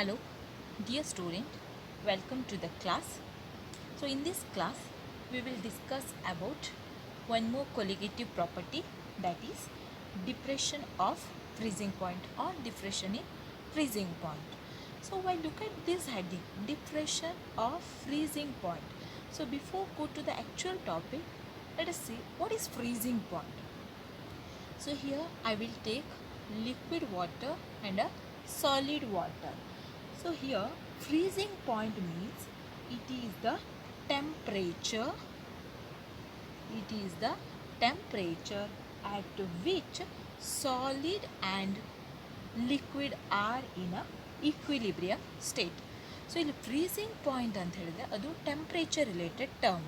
Hello, dear student, welcome to the class. So in this class, we will discuss about one more colligative property, that is depression of freezing point or depression in freezing point. So while look at this heading, depression of freezing point. So before go to the actual topic, let us see what is freezing point. So here I will take liquid water and a solid water. So here freezing point means it is the temperature, at which solid and liquid are in a equilibrium state. So ಇಲ್ಲಿ freezing point ಅಂತ ಹೇಳಿದ್ರೆ ಅದು temperature related term.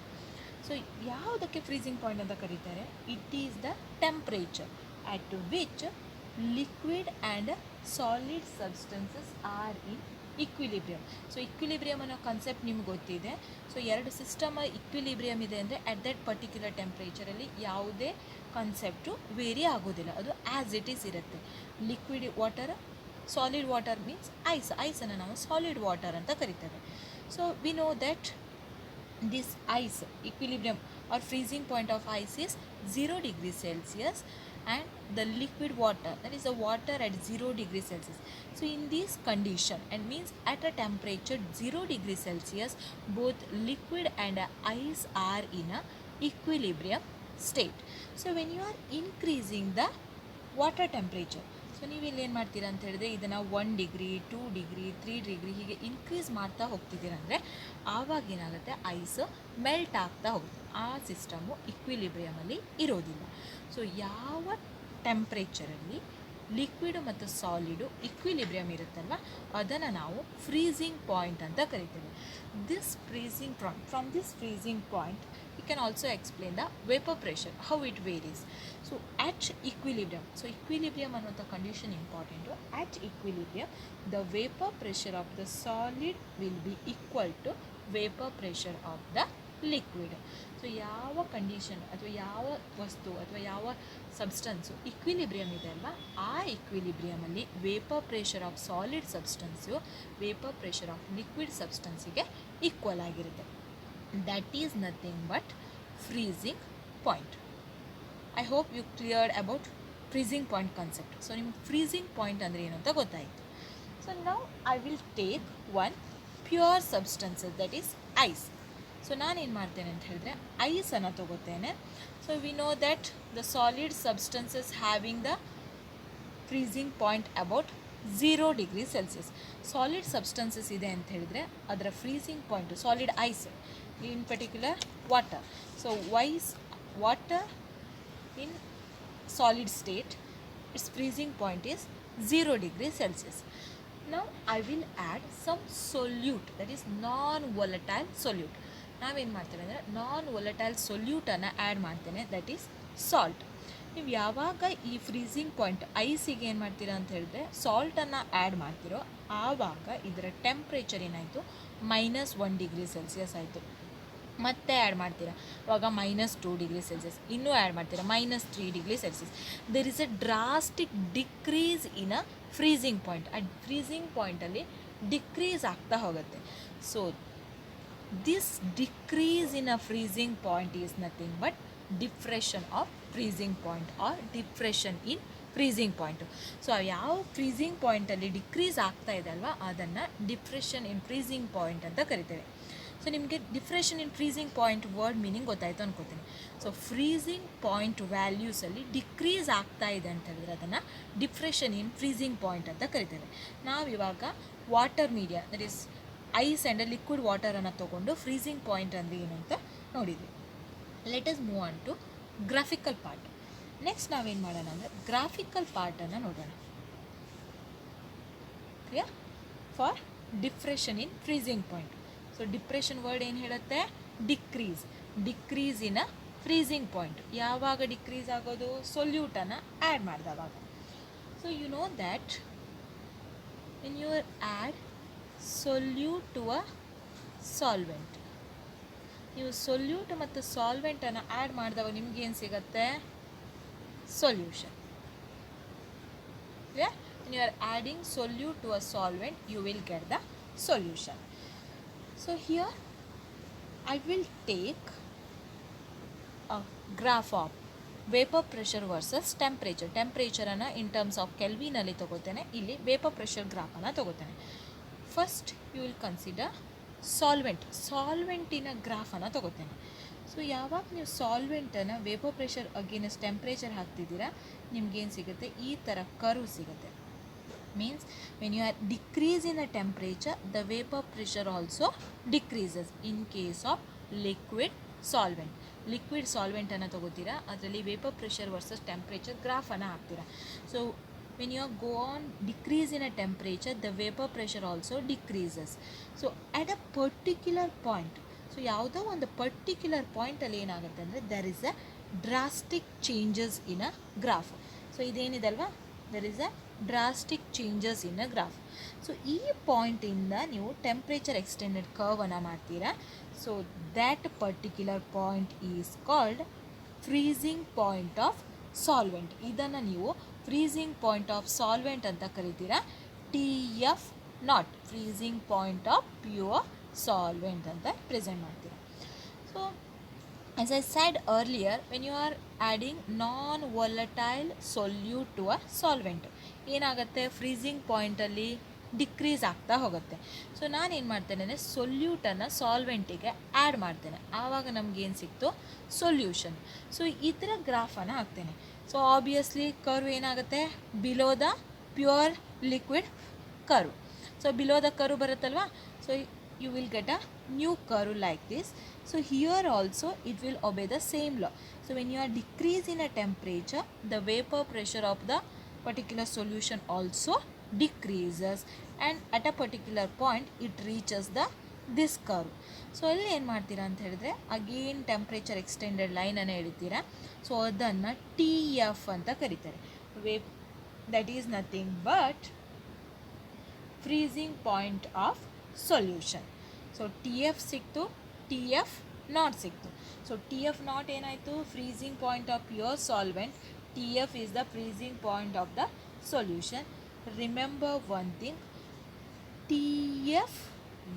So ಯಾವುದಕ್ಕೆ freezing point ಅಂತ ಕರೀತಾರೆ? It is the temperature at which liquid and solid substances are in equilibrium. So equilibrium ಅನ್ನೋ concept ನಿಮ್ಗೆ ಗೊತ್ತಿದೆ. ಸೊ ಎರಡು ಸಿಸ್ಟಮ್ ಇಕ್ವಿಲಿಬ್ರಿಯಮ್ ಇದೆ ಅಂದರೆ ಅಟ್ ದಟ್ ಪರ್ಟಿಕ್ಯುಲರ್ ಟೆಂಪ್ರೇಚರಲ್ಲಿ ಯಾವುದೇ ಕಾನ್ಸೆಪ್ಟು ವೇರಿ ಆಗೋದಿಲ್ಲ, ಅದು ಆ್ಯಸ್ ಇಟ್ ಈಸ್ ಇರುತ್ತೆ. Liquid water, solid water means ಐಸನ್ನು ನಾವು ಸಾಲಿಡ್ ವಾಟರ್ ಅಂತ ಕರಿತೇವೆ. So we know that this ice equilibrium or freezing point of ice is 0 degrees Celsius and the liquid water, that is the water at 0 degrees Celsius. So in this condition, and means at a temperature 0 degrees Celsius, both liquid and ice are in a equilibrium state. So when you are increasing the water temperature, so ನೀವು ಇಲ್ಲಿ ಏನು ಮಾಡ್ತೀರಾ ಅಂತ ಹೇಳಿದ್ರೆ ಇದನ್ನು 1 degree 2 degree 3 degree ಹೀಗೆ increase ಮಾಡ್ತಾ ಹೋಗ್ತಿದ್ದೀರ ಅಂದರೆ ಆವಾಗ ಏನಾಗುತ್ತೆ, ಐಸ್ ಮೆಲ್ಟ್ ಆಗ್ತಾ ಹೋಗುತ್ತೆ. ಆ ಸಿಸ್ಟಮು ಇಕ್ವಿಲಿಬ್ರಿಯಮಲ್ಲಿ ಇರೋದಿಲ್ಲ. ಸೊ ಯಾವ ಟೆಂಪ್ರೇಚರಲ್ಲಿ ಲಿಕ್ವಿಡ್ ಮತ್ತು ಸಾಲಿಡು ಇಕ್ವಿಲಿಬ್ರಿಯಮ್ ಇರುತ್ತಲ್ವ, ಅದನ್ನು ನಾವು ಫ್ರೀಸಿಂಗ್ ಪಾಯಿಂಟ್ ಅಂತ ಕರಿತೇವೆ. This freezing from this freezing point we can also explain the vapor pressure, how it varies. So at equilibrium, so equilibrium ಅನ್ನುವಂಥ condition important. at equilibrium the vapor pressure of the solid will be equal to vapor pressure of the liquid. So ಯಾವ condition ಅಥವಾ ಯಾವ ವಸ್ತು ಅಥವಾ ಯಾವ substance equilibrium ಇದೆ ಅಲ್ವಾ, ಆ ಇಕ್ವಿಲಿಬ್ರಿಯಮಲ್ಲಿ vapour pressure of solid substance vapour pressure of liquid ಸಬ್ಸ್ಟೆನ್ಸಿಗೆ ಈಕ್ವಲ್ ಆಗಿರುತ್ತೆ. That is nothing but freezing point. I hope you cleared about freezing point concept. So ನಿಮ್ಮ freezing point ಅಂದರೆ ಏನು ಅಂತ ಗೊತ್ತಾಯಿತು. So now I will take one pure substance, that is ice. So ನಾನೇನು ಮಾಡ್ತೇನೆ ಅಂತ ಹೇಳಿದ್ರೆ ಐಸನ್ನು ತಗೋತೇನೆ. So we know that the solid substances having the freezing point about 0 degree Celsius. Solid substances ಇದೆ ಅಂತ ಹೇಳಿದರೆ ಅದರ freezing point, solid ice in particular water. So water in solid state, its freezing point is 0 degrees Celsius. Now I will add some solute, that is non-volatile solute. ನಾವೇನು ಮಾಡ್ತೇವೆ ಅಂದರೆ non-volatile solute-ಅನ್ನು add ಮಾಡ್ತೇನೆ, that is salt. ನೀವು ಯಾವಾಗ ಈ freezing point ಐಸಿಗೆ ಏನು ಮಾಡ್ತೀರಾ ಅಂತ ಹೇಳಿದ್ರೆ ಸಾಲ್ಟನ್ನು ಆ್ಯಡ್ ಮಾಡ್ತೀರೋ ಆವಾಗ ಇದರ ಟೆಂಪ್ರೇಚರ್ ಏನಾಯಿತು, -1 ಡಿಗ್ರಿ ಸೆಲ್ಸಿಯಸ್ ಆಯಿತು. ಮತ್ತೆ ಆ್ಯಡ್ ಮಾಡ್ತೀರಾ ಆವಾಗ -2 ಡಿಗ್ರಿ ಸೆಲ್ಸಿಯಸ್, ಇನ್ನೂ ಆ್ಯಡ್ ಮಾಡ್ತೀರಾ -3 degree Celsius. There is a drastic decrease in a freezing point. ಆ ಫ್ರೀಸಿಂಗ್ ಪಾಯಿಂಟಲ್ಲಿ ಡಿಕ್ರೀಸ್ ಆಗ್ತಾ ಹೋಗುತ್ತೆ. So this decrease in a freezing point is nothing but depression of freezing point or depression in freezing point. So ಯಾವ freezing ಪಾಯಿಂಟಲ್ಲಿ decrease ಆಗ್ತಾ ಇದೆ ಅಲ್ವಾ, ಅದನ್ನು ಡಿಪ್ರೆಷನ್ ಇನ್ ಫ್ರೀಸಿಂಗ್ ಪಾಯಿಂಟ್ ಅಂತ ಕರಿತೇವೆ. ಸೊ ನಿಮಗೆ depression in freezing point word meaning ಗೊತ್ತಾಯಿತು ಅನ್ಕೋತೀನಿ. ಸೊ ಫ್ರೀಸಿಂಗ್ ಪಾಯಿಂಟ್ ವ್ಯಾಲ್ಯೂಸಲ್ಲಿ ಡಿಕ್ರೀಸ್ ಆಗ್ತಾ ಇದೆ ಅಂತ ಹೇಳಿದ್ರೆ ಅದನ್ನು ಡಿಪ್ರೆಷನ್ ಇನ್ ಫ್ರೀಸಿಂಗ್ ಪಾಯಿಂಟ್ ಅಂತ ಕರಿತೇವೆ. ನಾವಿವಾಗ water media, that is ice and liquid ವಾಟರನ್ನು ತೊಗೊಂಡು ಫ್ರೀಸಿಂಗ್ ಪಾಯಿಂಟ್ ಅಂದರೆ ಏನು ಅಂತ ನೋಡಿದ್ವಿ. Let us move on to graphical part. Next ನಾವೇನು ಮಾಡೋಣ ಅಂದರೆ ಗ್ರಾಫಿಕಲ್ ಪಾರ್ಟನ್ನು ನೋಡೋಣ. Clear? For depression in freezing point. So depression word ಏನು ಹೇಳುತ್ತೆ, decrease in a freezing point. ಯಾವಾಗ ಡಿಕ್ರೀಸ್ ಆಗೋದು, ಸೊಲ್ಯೂಟನ್ನು ಆ್ಯಡ್ ಮಾಡಿದವಾಗ. So you know that when you add solute to a solvent, ನೀವು ಸೊಲ್ಯೂಟ್ ಮತ್ತು ಸಾಲ್ವೆಂಟನ್ನು ಆ್ಯಡ್ ಮಾಡಿದಾಗ ನಿಮಗೇನು ಸಿಗುತ್ತೆ, solution. when you are adding solute to a solvent, you will get the solution. So here I will take a graph of vapour pressure versus ಟೆಂಪ್ರೇಚರನ್ನು in terms of ಕೆಲ್ವಿನಲ್ಲಿ ತೊಗೋತೇನೆ. ಇಲ್ಲಿ vapour pressure ಗ್ರಾಫನ್ನು ತೊಗೋತೇನೆ. First you will consider ಸಾಲ್ವೆಂಟಿನ ಗ್ರಾಫನ್ನು ತೊಗೋತೇನೆ. So ಯಾವಾಗ ನೀವು ಸಾಲ್ವೆಂಟನ್ನು ವೇಪರ್ ಪ್ರೆಷರ್ ಅಗೇನೆಸ್ಟ್ ಟೆಂಪ್ರೇಚರ್ ಹಾಕ್ತಿದ್ದೀರಾ, ನಿಮ್ಗೇನು ಸಿಗುತ್ತೆ, ಈ ಥರ ಕರ್ವ್ ಸಿಗುತ್ತೆ. Means when you are decrease in the temperature, the vapor pressure also decreases. In case of liquid solvent ಅನ್ನು ತಗೋತೀರಾ, ಅದರಲ್ಲಿ ವೇಪರ್ ಪ್ರೆಷರ್ ವರ್ಸಸ್ ಟೆಂಪ್ರೇಚರ್ ಗ್ರಾಫನ್ನು ಹಾಕ್ತೀರಾ. So when you go on decrease in a temperature, the vapour pressure also decreases. So at a particular point, so ಯಾವುದೋ ಒಂದು particular ಪಾಯಿಂಟಲ್ಲಿ ಏನಾಗುತ್ತೆ ಅಂದರೆ there is a drastic changes in a graph. So ಇದೇನಿದೆ ಅಲ್ವಾ, there is a drastic changes in a graph. So ಈ ಪಾಯಿಂಟಿಂದ ನೀವು ಟೆಂಪ್ರೇಚರ್ ಎಕ್ಸ್ಟೆಂಡೆಡ್ ಕರ್ವನ್ನು ಮಾಡ್ತೀರಾ. So that particular point is called freezing point of solvent. ಇದನ್ನು ನೀವು ಫ್ರೀಸಿಂಗ್ ಪಾಯಿಂಟ್ ಆಫ್ ಸಾಲ್ವೆಂಟ್ ಅಂತ ಕರಿತೀರಾ. TF0, freezing point of pure solvent ಅಂತ present ಮಾಡ್ತೀರಾ. So as I said earlier, when you are adding non-volatile solute to a solvent, ಏನಾಗುತ್ತೆ, freezing ಪಾಯಿಂಟಲ್ಲಿ decrease ಆಗ್ತಾ ಹೋಗುತ್ತೆ. So ನಾನೇನು ಮಾಡ್ತೇನೆ ಅಂದರೆ ಸೊಲ್ಯೂಟನ್ನು ಸಾಲ್ವೆಂಟಿಗೆ ಆ್ಯಡ್ ಮಾಡ್ತೇನೆ. ಆವಾಗ ನಮಗೇನು ಸಿಕ್ತು, ಸೊಲ್ಯೂಷನ್. ಸೊ ಈ ಥರ ಗ್ರಾಫನ್ನು ಹಾಕ್ತೇನೆ. ಸೊ ಆಬ್ವಿಯಸ್ಲಿ ಕರ್ವ್ ಏನಾಗುತ್ತೆ, below the pure liquid curve. So below the curve ಬರುತ್ತಲ್ವಾ, so you will get a new curve like this. So here also it will obey the same law. So when you are decrease in a temperature, the vapor pressure of the particular solution also decreases, and at a particular point it reaches this curve. So ಅಲ್ಲಿ ಏನು ಮಾಡ್ತೀರಾ ಅಂತ ಹೇಳಿದ್ರೆ, again temperature extended ಲೈನನ್ನು ಎಳಿತೀರಾ. So ಅದನ್ನು TF ಅಂತ ಕರೀತಾರೆ. That is nothing but freezing point of solution. So TF ಸಿಕ್ತು, TF0 ಸಿಕ್ತು. ಸೊ TF0 ಏನಾಯಿತು, freezing point of pure solvent. TF is the freezing point of the solution. Remember one thing, TF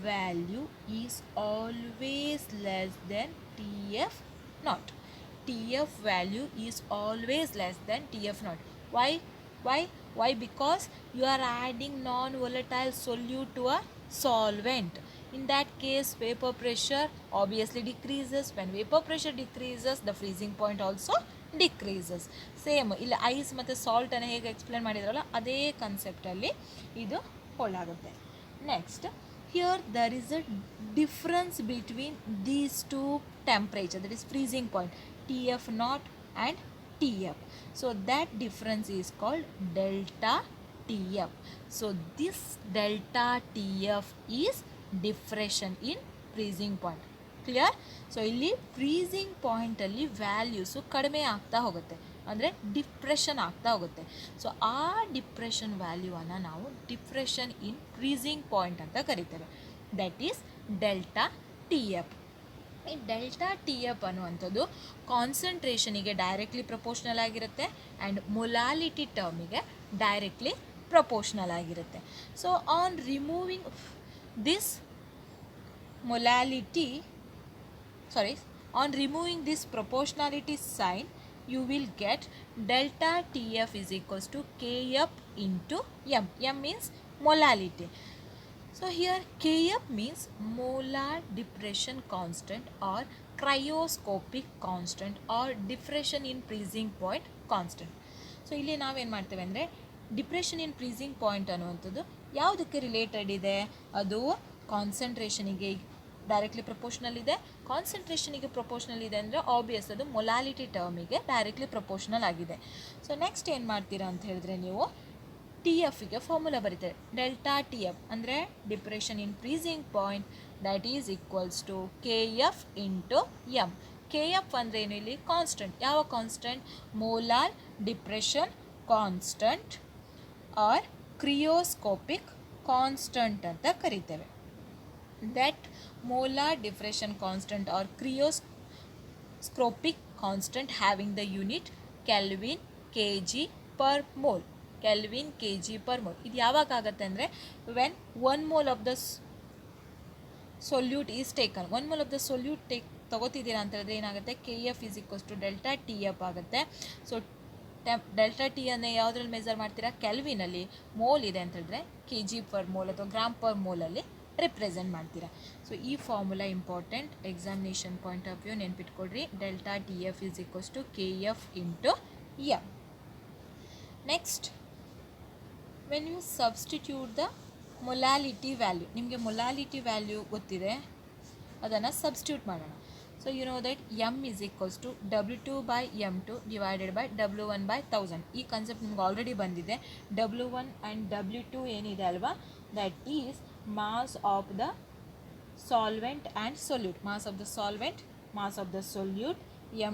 value is always less than TF0. TF value is always less than TF0. Why? Because you are adding non-volatile solute to a solvent. In that case, vapor pressure obviously decreases. When vapor pressure decreases, the freezing point also decreases. Same ಇಲ್ಲಿ ice ಮತ್ತು ಸಾಲ್ಟನ್ನು ಹೇಗೆ explain ಮಾಡಿದ್ರಲ್ಲ, ಅದೇ ಕಾನ್ಸೆಪ್ಟಲ್ಲಿ ಇದು ಹೊಳಾಗುತ್ತೆ. Next, here there is a difference between these two temperature, that is freezing point TF0 and TF. So that difference is called delta TF. So this delta TF is diffraction in freezing point. Clear? So ಇಲ್ಲಿ freezing ಪಾಯಿಂಟಲ್ಲಿ values ಕಡಿಮೆ ಆಗ್ತಾ ಹೋಗುತ್ತೆ, ಅಂದರೆ depression ಆಗ್ತಾ ಹೋಗುತ್ತೆ. So ಆ depression ವ್ಯಾಲ್ಯೂವನ್ನು ನಾವು ಡಿಪ್ರೆಷನ್ ಇನ್ ಫ್ರೀಸಿಂಗ್ ಪಾಯಿಂಟ್ ಅಂತ ಕರಿತೇವೆ. That is delta TF. ಈ ಡೆಲ್ಟಾ TF ಅನ್ನುವಂಥದ್ದು ಕಾನ್ಸಂಟ್ರೇಷನಿಗೆ ಡೈರೆಕ್ಟ್ಲಿ ಪ್ರಪೋರ್ಷ್ನಲ್ ಆಗಿರುತ್ತೆ ಆ್ಯಂಡ್ ಮೊಲಾಲಿಟಿ ಟರ್ಮಿಗೆ ಡೈರೆಕ್ಟ್ಲಿ ಪ್ರಪೋರ್ಷ್ನಲ್ ಆಗಿರುತ್ತೆ. So on removing this this proportionality sign, you will get delta TF is equals to Kf into M. M means molality. So here Kf means molar depression constant or cryoscopic constant or diffraction in freezing point constant. So ಇಲ್ಲಿ ನಾವೇನು ಮಾಡ್ತೇವೆ ಅಂದರೆ, depression in freezing point ಅನ್ನುವಂಥದ್ದು ಯಾವುದಕ್ಕೆ related ಇದೆ, ಅದು ಕಾನ್ಸಂಟ್ರೇಷನಿಗೆ directly proportional ಇದೆ. ಕಾನ್ಸಂಟ್ರೇಷನಿಗೆ proportional ಇದೆ ಅಂದರೆ ಆಬ್ವಿಯಸ್ ಅದು ಮೊಲಾಲಿಟಿ ಟರ್ಮಿಗೆ ಡೈರೆಕ್ಟ್ಲಿ ಪ್ರಪೋರ್ಷನಲ್ ಆಗಿದೆ. ಸೊ ನೆಕ್ಸ್ಟ್ ಏನು ಮಾಡ್ತೀರಾ ಅಂತ ಹೇಳಿದ್ರೆ, ನೀವು TFಗೆ ಫಾರ್ಮುಲಾ ಬರೀತಾರೆ. ಡೆಲ್ಟಾ TF ಅಂದರೆ depression in freezing point, that is equals to KF into M. KF ಅಂದರೆ ಏನು, ಇಲ್ಲಿ ಕಾನ್ಸ್ಟೆಂಟ್. ಯಾವ constant? Molar depression constant or cryoscopic constant ಅಂತ ಕರಿತೇವೆ. That molar diffraction constant or cryoscopic constant having the unit Kelvin kg per mole. Kelvin K G per mole. ಇದು ಯಾವಾಗ ಆಗುತ್ತೆ ಅಂದರೆ when 1 mole of the solute is taken. 1 mole of the solute ತಗೋತಿದ್ದೀರಾ ಅಂತ ಹೇಳಿದ್ರೆ ಏನಾಗುತ್ತೆ, K F is equals to delta T F ಆಗುತ್ತೆ. So delta T ಅನ್ನು ಯಾವುದ್ರಲ್ಲಿ ಮೆಜರ್ ಮಾಡ್ತೀರಾ, ಕೆಲ್ವಿನಲ್ಲಿ. ಮೋಲ್ ಇದೆ ಅಂತ ಹೇಳಿದ್ರೆ ಕೆ ಜಿ ಪರ್ ಮೋಲ್ ಅಥವಾ ಗ್ರಾಮ್ ಪರ್ ಮೋಲಲ್ಲಿ ರಿಪ್ರೆಸೆಂಟ್ ಮಾಡ್ತೀರಾ. ಸೊ ಈ formula important, examination point of view ನೆನ್ಪಿಟ್ಕೊಡ್ರಿ. Delta T F is equals to K F into M. Next, when you substitute the molality value, ನಿಮಗೆ molality value ಗೊತ್ತಿದೆ, ಅದನ್ನು substitute ಮಾಡೋಣ. So you know that M is equals to W2 by M2 divided by W1 by 1000. ಈ concept ನಿಮ್ಗೆ already ಬಂದಿದೆ. W1 and W2 ಏನಿದೆ ಅಲ್ವಾ, that is mass of the solvent and solute. Mass of the solvent, mass of the solute.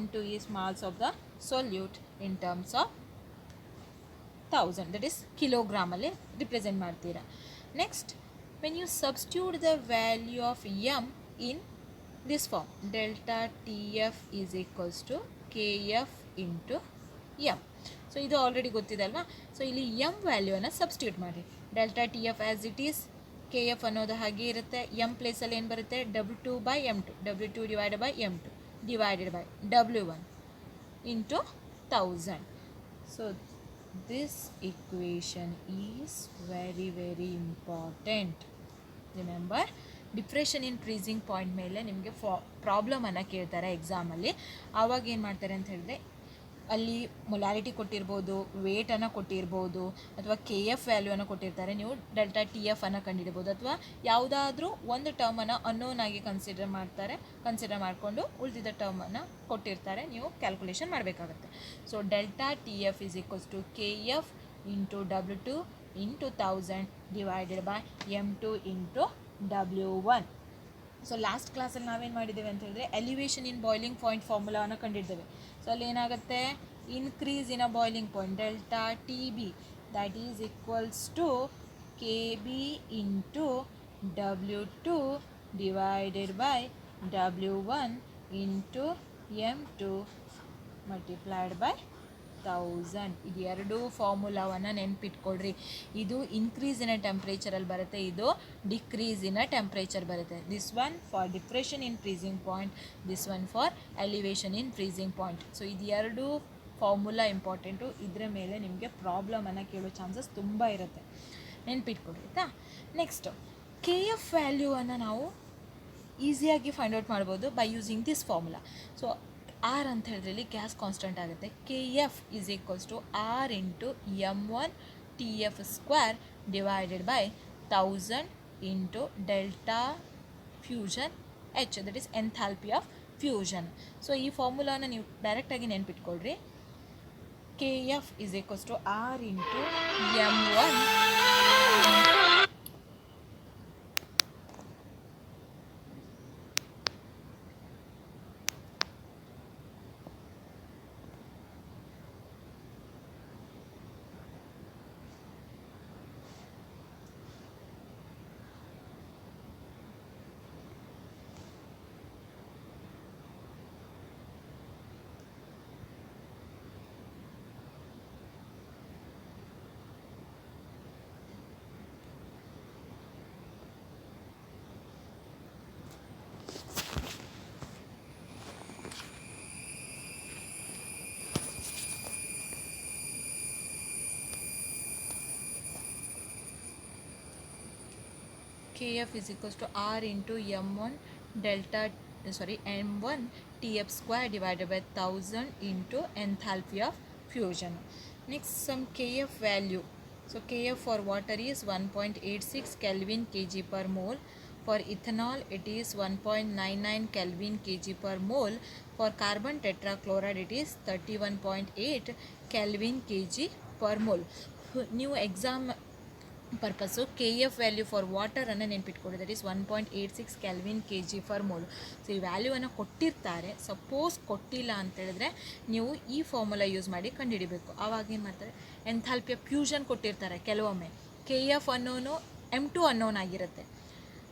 M2 is mass of the solute in terms of 1000, that is ಕಿಲೋಗ್ರಾಮಲ್ಲಿ represent ಮಾಡ್ತೀರಾ. Next, when you substitute the value of M in this form, delta TF is equals to KF into M. So ಇದು already ಗೊತ್ತಿದೆ ಅಲ್ವಾ. So ಇಲ್ಲಿ M ವ್ಯಾಲ್ಯೂವನ್ನು substitute ಮಾಡಿ. Delta T F as it is, K F ಅನ್ನೋದು ಹಾಗೆ ಇರುತ್ತೆ. M ಪ್ಲೇಸಲ್ಲಿ ಏನು ಬರುತ್ತೆ, W2 by M2, W2 divided by M2 divided by W1 into 1000. So this equation is very very important. Remember, depression in freezing point ಮೇಲೆ ನಿಮಗೆ ಪ್ರಾಬ್ಲಮನ್ನು ಕೇಳ್ತಾರೆ ಎಕ್ಸಾಮಲ್ಲಿ. ಆವಾಗ ಏನು ಮಾಡ್ತಾರೆ ಅಂತ ಹೇಳಿದ್ರೆ, ಅಲ್ಲಿ ಮೊಲಾರಿಟಿ ಕೊಟ್ಟಿರ್ಬೋದು, ವೇಟನ್ನು ಕೊಟ್ಟಿರ್ಬೋದು, ಅಥವಾ ಕೆ ಎಫ್ ವ್ಯಾಲ್ಯೂವನ್ನು ಕೊಟ್ಟಿರ್ತಾರೆ. ನೀವು ಡೆಲ್ಟಾ ಟಿ ಎಫ್ ಅನ್ನು ಕಂಡುಹಿಡ್ಬೋದು, ಅಥವಾ ಯಾವುದಾದ್ರೂ ಒಂದು ಟರ್ಮನ್ನು ಅನ್ನೋನ್ ಆಗಿ ಕನ್ಸಿಡರ್ ಮಾಡಿಕೊಂಡು ಉಳಿದಿದ್ದ ಟರ್ಮನ್ನು ಕೊಟ್ಟಿರ್ತಾರೆ, ನೀವು ಕ್ಯಾಲ್ಕುಲೇಷನ್ ಮಾಡಬೇಕಾಗುತ್ತೆ. So delta T F is equals to K F into W2 into 1000 divided by M2 into W1. So last ಕ್ಲಾಸಲ್ಲಿ ನಾವೇನು ಮಾಡಿದ್ದೇವೆ ಅಂತ ಹೇಳಿದ್ರೆ, ಎಲಿವೇಷನ್ ಇನ್ ಬಾಯ್ಲಿಂಗ್ ಪಾಯಿಂಟ್ ಫಾರ್ಮುಲಾವನ್ನು ಕಂಡಿದ್ದೇವೆ. ಸೊ ಅಲ್ಲಿ ಏನಾಗುತ್ತೆ, increase in a boiling point, delta T B, that is equals to K B into W2 divided by W1 into M2 multiplied by 1000. ಇದು ಎರಡೂ ಫಾರ್ಮುಲಾವನ್ನು ನೆನ್ಪಿಟ್ಕೊಳ್ರಿ. ಇದು ಇನ್ಕ್ರೀಸ್ ಇನ್ ಅ ಟೆಂಪ್ರೇಚರಲ್ಲಿ ಬರುತ್ತೆ, ಇದು ಡಿಕ್ರೀಸ್ ಇನ್ ಅ ಟೆಂಪ್ರೇಚರ್ ಬರುತ್ತೆ. This one for depression in freezing point, this one for elevation in freezing point. So ಇದು ಎರಡೂ formula important. ಇದರ ಮೇಲೆ ನಿಮಗೆ ಪ್ರಾಬ್ಲಮನ್ನು ಕೇಳೋ ಚಾನ್ಸಸ್ ತುಂಬ ಇರುತ್ತೆ, ನೆನ್ಪಿಟ್ಕೊಡ್ರಿ ಆಯಿತಾ. ನೆಕ್ಸ್ಟು, ಕೆ ಎಫ್ ವ್ಯಾಲ್ಯೂವನ್ನು ನಾವು ಈಸಿಯಾಗಿ ಫೈಂಡ್ ಔಟ್ ಮಾಡ್ಬೋದು by using this formula. So R ಅಂತ ಹೇಳಿದ್ರಲ್ಲಿ ಗ್ಯಾಸ್ ಕಾನ್ಸ್ಟೆಂಟ್ ಆಗುತ್ತೆ. K F is equals to R into M1 T F square divided by 1000 into delta fusion H, that is enthalpy of fusion. So ಈ ಫಾರ್ಮುಲಾನ ನೀವು ಡೈರೆಕ್ಟಾಗಿ ನೆನ್ಪಿಟ್ಕೊಳ್ರಿ. K F is equals to R into M1 KF is equals to R into M1 TF square divided by 1000 into enthalpy of fusion. Next, some KF value. So KF for water is 1.86 Kelvin kg per mole. For ethanol it is 1.99 Kelvin kg per mole. For carbon tetrachloride it is 31.8 Kelvin kg per mole. New exam purpose K F value for ವಾಟರನ್ನು ನೆನ್ಪಿಟ್ಕೊಡಿ, that is 1.86 kelvin K G per mole. So ಈ ವ್ಯಾಲ್ಯೂವನ್ನು ಕೊಟ್ಟಿರ್ತಾರೆ. Suppose ಕೊಟ್ಟಿಲ್ಲ ಅಂತೇಳಿದ್ರೆ ನೀವು ಈ formula use ಮಾಡಿ ಕಂಡುಹಿಡಿಬೇಕು. ಆವಾಗ ಏನು ಮಾಡ್ತಾರೆ, ಎಂಥಾಲ್ಪಿಯ ಫ್ಯೂಷನ್ ಕೊಟ್ಟಿರ್ತಾರೆ ಕೆಲವೊಮ್ಮೆ. ಕೆ ಎಫ್ ಅನ್ನೋನು M2 ಅನ್ನೋನ್ ಆಗಿರುತ್ತೆ.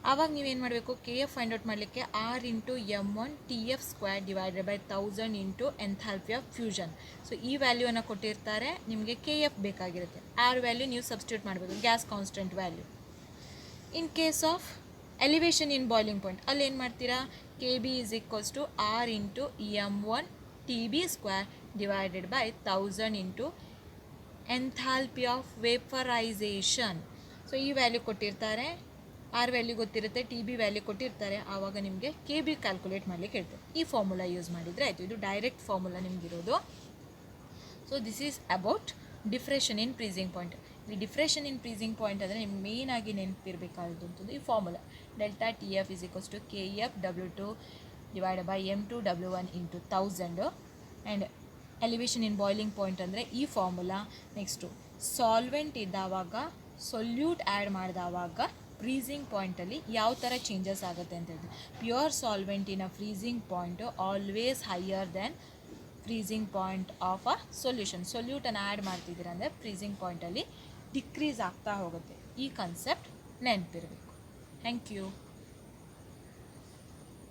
ಆವಾಗ ನೀವೇನು ಮಾಡಬೇಕು, ಕೆ ಎಫ್ ಫೈಂಡ್ ಔಟ್ ಮಾಡಲಿಕ್ಕೆ R into m1 TF² divided by 1000 into enthalpy of fusion. So ಈ ವ್ಯಾಲ್ಯೂವನ್ನು ಕೊಟ್ಟಿರ್ತಾರೆ, ನಿಮಗೆ ಕೆ ಎಫ್ ಬೇಕಾಗಿರುತ್ತೆ. ಆರ್ ವ್ಯಾಲ್ಯೂ ನೀವು ಸಬ್ಸ್ಟಿಟ್ಯೂಟ್ ಮಾಡಬೇಕು, gas constant value. In case of elevation in boiling point ಅಲ್ಲಿ ಏನು ಮಾಡ್ತೀರಾ, K B is equals to R into m1 TB² divided by 1000 into enthalpy of vaporisation. So ಈ value ಕೊಟ್ಟಿರ್ತಾರೆ, R value ಗೊತ್ತಿರುತ್ತೆ, T B value ಕೊಟ್ಟಿರ್ತಾರೆ. ಆವಾಗ ನಿಮಗೆ K B calculate ಮಾಡಲಿಕ್ಕೆ ಹೇಳ್ತಾರೆ. ಈ ಫಾರ್ಮುಲಾ ಯೂಸ್ ಮಾಡಿದರೆ ಆಯಿತು. ಇದು ಡೈರೆಕ್ಟ್ ಫಾರ್ಮುಲಾ ನಿಮಗಿರೋದು. So this is about depression in freezing point. ಈ ಡಿಫ್ರೆಷನ್ ಇನ್ ಫ್ರೀಸಿಂಗ್ ಪಾಯಿಂಟ್ ಅಂದರೆ ನಿಮ್ಗೆ ಮೇಯ್ನಾಗಿ ನೆನಪಿರಬೇಕಾದಂಥದ್ದು ಈ formula. Delta T F is equals to K F W2 divided by m2 W1 into 1000. And elevation in boiling point ಅಂದರೆ ಈ formula. Next solvent ಇದ್ದಾವಾಗ, solute add ಮಾಡಿದವಾಗ ಫ್ರೀಸಿಂಗ್ ಪಾಯಿಂಟಲ್ಲಿ ಯಾವ ಥರ ಚೇಂಜಸ್ ಆಗುತ್ತೆ ಅಂತ ಹೇಳಿದ್ರೆ, ಪ್ಯೂರ್ ಸಾಲ್ವೆಂಟಿನ freezing point always higher then freezing point of a solution. ಸೊಲ್ಯೂಟನ್ನು ಆ್ಯಡ್ ಮಾಡ್ತಿದ್ದೀರ ಅಂದರೆ ಫ್ರೀಸಿಂಗ್ ಪಾಯಿಂಟಲ್ಲಿ ಡಿಕ್ರೀಸ್ ಆಗ್ತಾ ಹೋಗುತ್ತೆ. ಈ ಕನ್ಸೆಪ್ಟ್ ನೆನಪಿರಬೇಕು. Thank you.